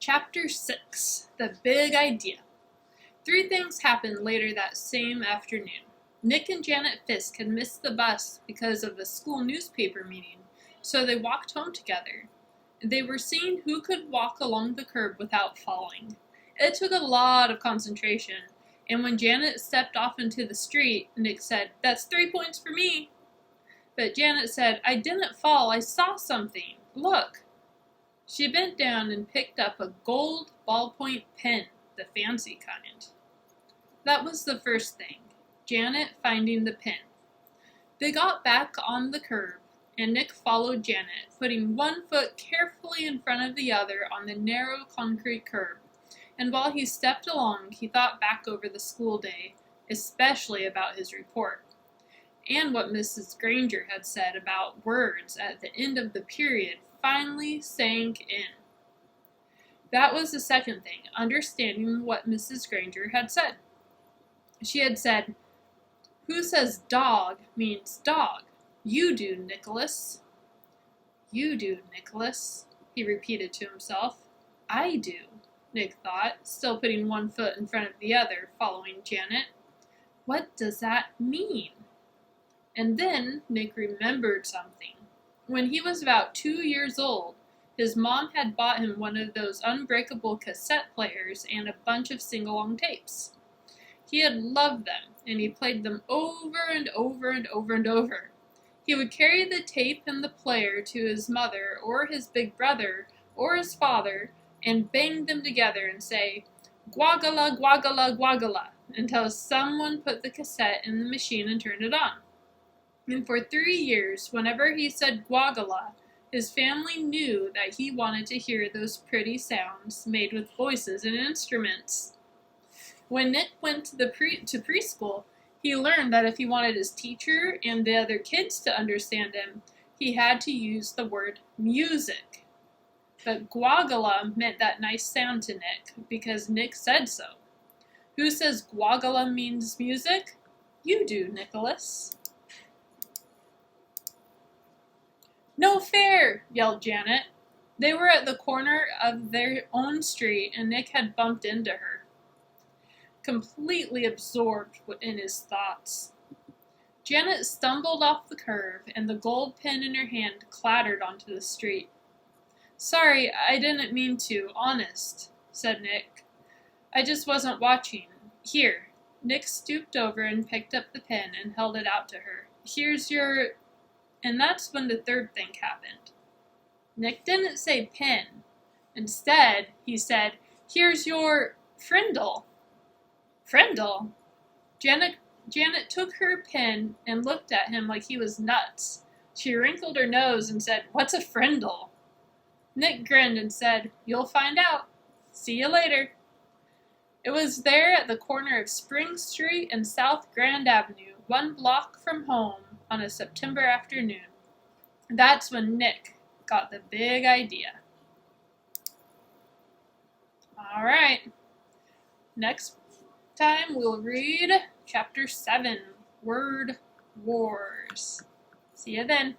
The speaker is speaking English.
Chapter 6, The Big Idea. 3 things happened later that same afternoon. Nick and Janet Fisk had missed the bus because of a school newspaper meeting, so they walked home together. They were seeing who could walk along the curb without falling. It took a lot of concentration, and when Janet stepped off into the street, Nick said, "That's 3 points for me." But Janet said, "I didn't fall, I saw something. Look." She bent down and picked up a gold ballpoint pen, the fancy kind. That was the first thing, Janet finding the pen. They got back on the curb, and Nick followed Janet, putting one foot carefully in front of the other on the narrow concrete curb. And while he stepped along, he thought back over the school day, especially about his report, and what Mrs. Granger had said about words at the end of the period finally sank in. That was the second thing, understanding what Mrs. Granger had said. She had said, "Who says dog means dog? You do, Nicholas." "You do, Nicholas," he repeated to himself. "I do," Nick thought, still putting one foot in front of the other, following Janet. What does that mean? And then Nick remembered something. When he was about 2 years old, his mom had bought him one of those unbreakable cassette players and a bunch of sing-along tapes. He had loved them, and he played them over and over and over and over. He would carry the tape and the player to his mother or his big brother or his father and bang them together and say, "Guagala, guagala, guagala," until someone put the cassette in the machine and turned it on. And for 3 years, whenever he said guagala, his family knew that he wanted to hear those pretty sounds made with voices and instruments. When Nick went to preschool, he learned that if he wanted his teacher and the other kids to understand him, he had to use the word music. But guagala meant that nice sound to Nick, because Nick said so. Who says guagala means music? You do, Nicholas. "No fair!" yelled Janet. They were at the corner of their own street, and Nick had bumped into her, completely absorbed in his thoughts. Janet stumbled off the curb, and the gold pen in her hand clattered onto the street. "Sorry, I didn't mean to, honest," said Nick. "I just wasn't watching. Here." Nick stooped over and picked up the pen and held it out to her. "Here's your..." And that's when the third thing happened. Nick didn't say pen. Instead, he said, "Here's your Frindle." Frindle? Janet took her pen and looked at him like he was nuts. She wrinkled her nose and said, "What's a Frindle?" Nick grinned and said, "You'll find out. See you later." It was there at the corner of Spring Street and South Grand Avenue, 1 block from home, on a September afternoon. That's when Nick got the big idea. All right. Next time we'll read Chapter 7, Word Wars. See you then.